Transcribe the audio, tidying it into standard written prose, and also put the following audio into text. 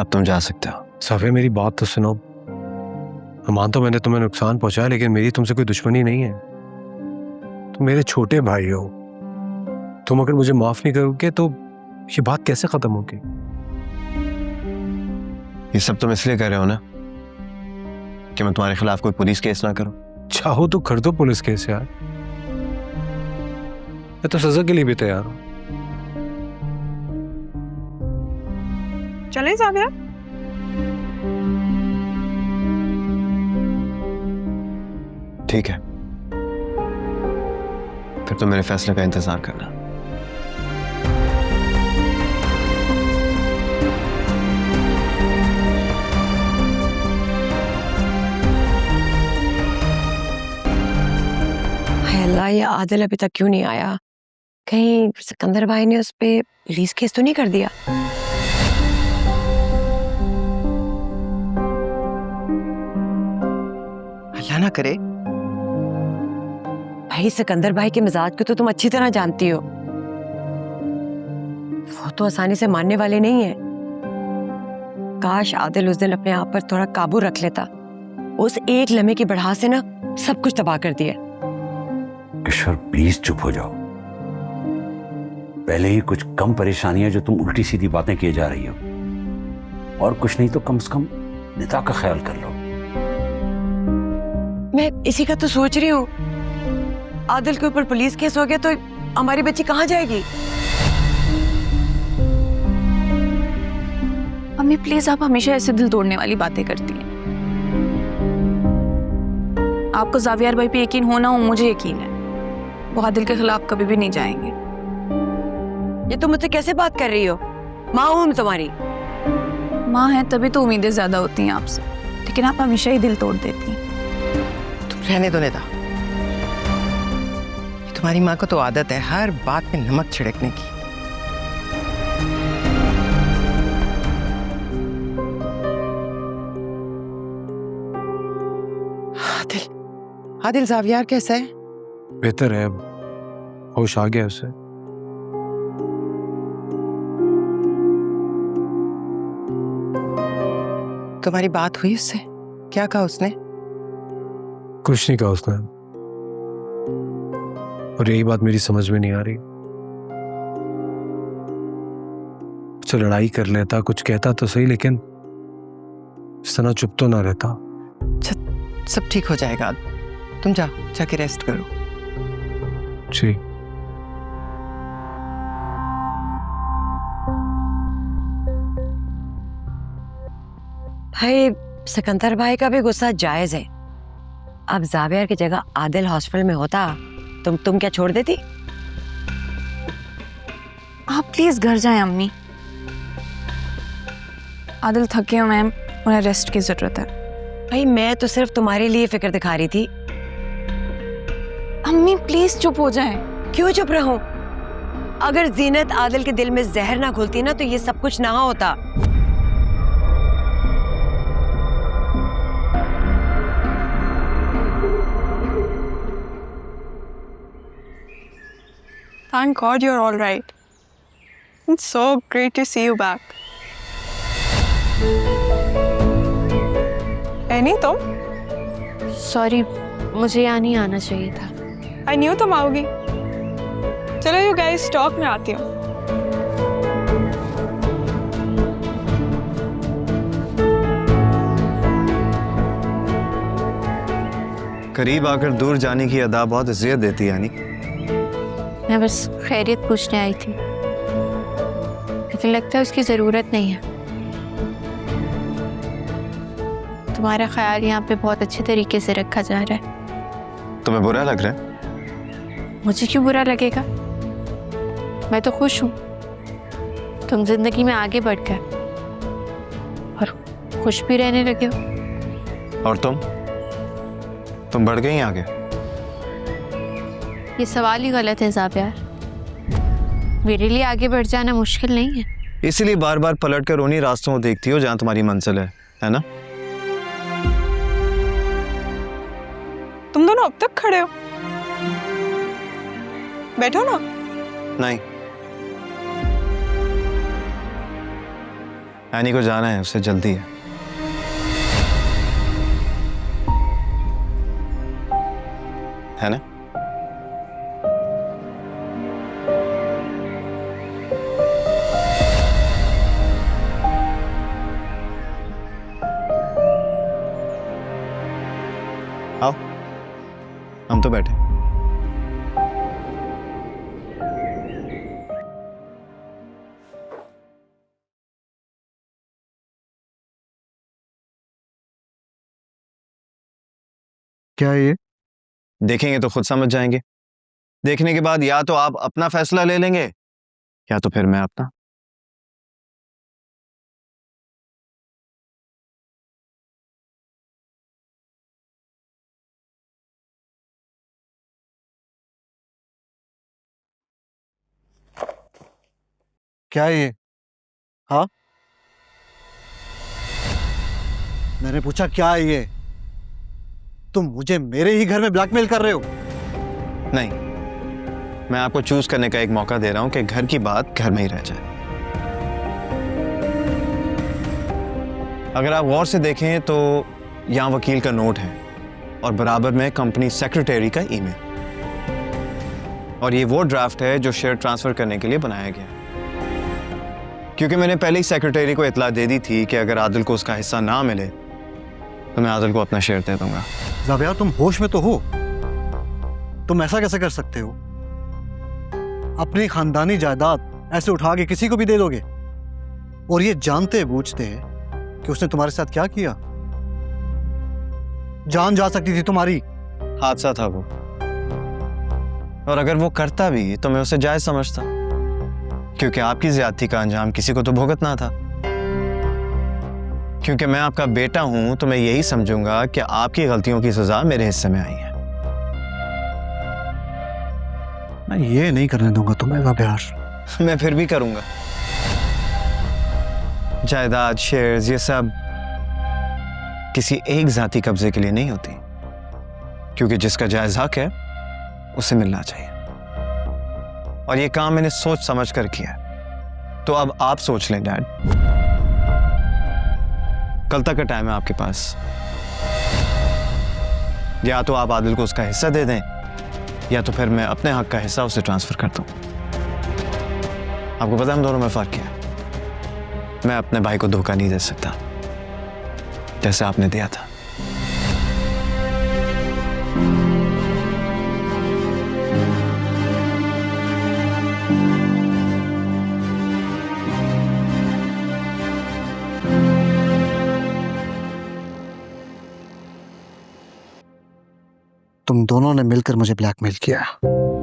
अब तुम जा सकते हो। सफे मेरी बात तो सुनो। मैं मानता हूं मैंने तुम्हें नुकसान पहुंचाया, लेकिन मेरी तुमसे कोई दुश्मनी नहीं है। तुम मेरे छोटे भाई हो। तुम अगर मुझे माफ नहीं करोगे तो ये बात कैसे खत्म होगी? ये सब तुम इसलिए कर रहे हो ना कि मैं तुम्हारे खिलाफ कोई पुलिस केस ना करूं? चाहो तो कर दो पुलिस केस यार, मैं तो सजा के लिए भी तैयार हूं। चलें जाविया? ठीक है, फिर तो मेरे फैसले का इंतजार करना। हाय अल्लाह, ये आदिल अभी तक क्यों नहीं आया? कहीं सिकंदर भाई ने उस पे पुलिस केस तो नहीं कर दिया? अल्लाह ना करे। भाई सिकंदर भाई के मिजाज को तो तुम अच्छी तरह जानती हो। वो तो आसानी से मानने वाले नहीं है। काश आदिल उस दिन अपने आप पर थोड़ा काबू रख लेता। उस एक लम्हे की बढ़ा से ना सब कुछ तबाह कर दिया। किशोर प्लीज चुप हो जाओ। पहले ही कुछ कम परेशानियां जो तुम उल्टी सीधी बातें किए जा रही हो, और कुछ नहीं तो कम से कम निदा का ख्याल कर लो। मैं इसी का तो सोच रही हूँ। आदिल के ऊपर पुलिस केस हो गया तो हमारी बच्ची कहाँ जाएगी? अम्मी प्लीज, आप हमेशा ऐसे दिल तोड़ने वाली बातें करती हैं। आपको जावियार भाई पे यकीन हो ना हो, मुझे यकीन है वो आदिल के खिलाफ कभी भी नहीं जाएंगे। ये तुम मुझसे कैसे बात कर रही हो? माँ हूँ मैं तुम्हारी। माँ है तभी तो उम्मीदें ज्यादा होती हैं आपसे, लेकिन आप हमेशा ही दिल तोड़ देती हैं। तुम रहने दो निदा। तुम्हारी माँ को तो आदत है हर बात में नमक छिड़कने की। आदिल, आदिल जावियार कैसा है? बेहतर है, होश आ गया उसे। तुम्हारी बात हुई उससे? क्या कहा उसने? कुछ नहीं कहा उसने, और यही बात मेरी समझ में नहीं आ रही। कुछ लड़ाई कर लेता, कुछ कहता तो सही, लेकिन इस तरह चुप तो ना रहता। सब ठीक हो जाएगा। तुम जाके रेस्ट करो। जी। भाई सिकंदर भाई का भी गुस्सा जायज है। अब जावियार की जगह आदिल हॉस्पिटल में होता तुम क्या छोड़ देती? आप प्लीज घर जाएं अम्मी। आदिल थके हुए हैं, उन्हें रेस्ट की जरूरत है। भाई मैं तो सिर्फ तुम्हारे लिए फिक्र दिखा रही थी। अम्मी प्लीज चुप हो जाएं। क्यों चुप रहूं? अगर जीनत आदिल के दिल में जहर ना घुलती ना तो ये सब कुछ ना होता। Thank God you're all right. It's so great to see you back. Any तुम? सॉरी, मुझे यहाँ नहीं आना चाहिए था। I knew तुम आओगी। चलो यू गाइस स्टॉक में आती हूँ। करीब आकर दूर जाने की अदा बहुत इज्जत देती है यानी। मैं बस खैरियत पूछने आई थी, लेकिन लगता है उसकी ज़रूरत नहीं है। तुम्हारा ख्याल यहाँ पे बहुत अच्छे तरीके से रखा जा रहा है। तुम्हें बुरा लग रहा है? मुझे क्यों बुरा लगेगा? मैं तो खुश हूँ। तुम जिंदगी में आगे बढ़ गए और खुश भी रहने लगे हो। और तुम बढ़ गई आगे। ये सवाल ही गलत है जावियार। मेरे लिए आगे बढ़ जाना मुश्किल नहीं है। इसीलिए बार बार पलट कर उन्हीं रास्तों को देखती हो जहां तुम्हारी मंजिल है ना? तुम दोनों अब तक खड़े हो? बैठो ना। नहीं, एनी को जाना है, उससे जल्दी है। है ना? आओ, हम तो बैठे। क्या है ये? देखेंगे तो खुद समझ जाएंगे। देखने के बाद या तो आप अपना फैसला ले लेंगे या तो फिर मैं अपना। क्या है ये? हाँ, मैंने पूछा क्या है ये? तुम मुझे मेरे ही घर में ब्लैकमेल कर रहे हो? नहीं, मैं आपको चूज करने का एक मौका दे रहा हूं कि घर की बात घर में ही रह जाए। अगर आप गौर से देखें तो यहां वकील का नोट है और बराबर में कंपनी सेक्रेटरी का ईमेल, और ये वो ड्राफ्ट है जो शेयर ट्रांसफर करने के लिए बनाया गया है। क्योंकि मैंने पहले ही सेक्रेटरी को इत्तला दे दी थी कि अगर आदिल को उसका हिस्सा ना मिले तो मैं आदिल को अपना शेयर दे दूंगा। जाविया, तुम होश में तो हो? तुम ऐसा कैसे कर सकते हो? अपनी खानदानी जायदाद ऐसे उठा के किसी को भी दे दोगे, और ये जानते बूझते कि उसने तुम्हारे साथ क्या किया? जान जा सकती थी तुम्हारी। हादसा था वो, और अगर वो करता भी तो मैं उसे जायज समझता, क्योंकि आपकी ज्यादती का अंजाम किसी को तो भुगतना था। क्योंकि मैं आपका बेटा हूं तो मैं यही समझूंगा कि आपकी गलतियों की सजा मेरे हिस्से में आई है। मैं ये नहीं करने दूंगा तुम्हें जाविया। मैं फिर भी करूंगा। जायदाद, शेयर्स, ये सब किसी एक जाति कब्जे के लिए नहीं होती, क्योंकि जिसका जायज हक है उसे मिलना चाहिए। और ये काम मैंने सोच समझ कर किया। तो अब आप सोच लें डैड, कल तक का टाइम है आपके पास। या तो आप आदिल को उसका हिस्सा दे दें या तो फिर मैं अपने हक का हिस्सा उसे ट्रांसफर कर दूं। आपको पता है हम दोनों में फर्क क्या है? मैं अपने भाई को धोखा नहीं दे सकता जैसे आपने दिया था। तुम दोनों ने मिलकर मुझे ब्लैकमेल किया।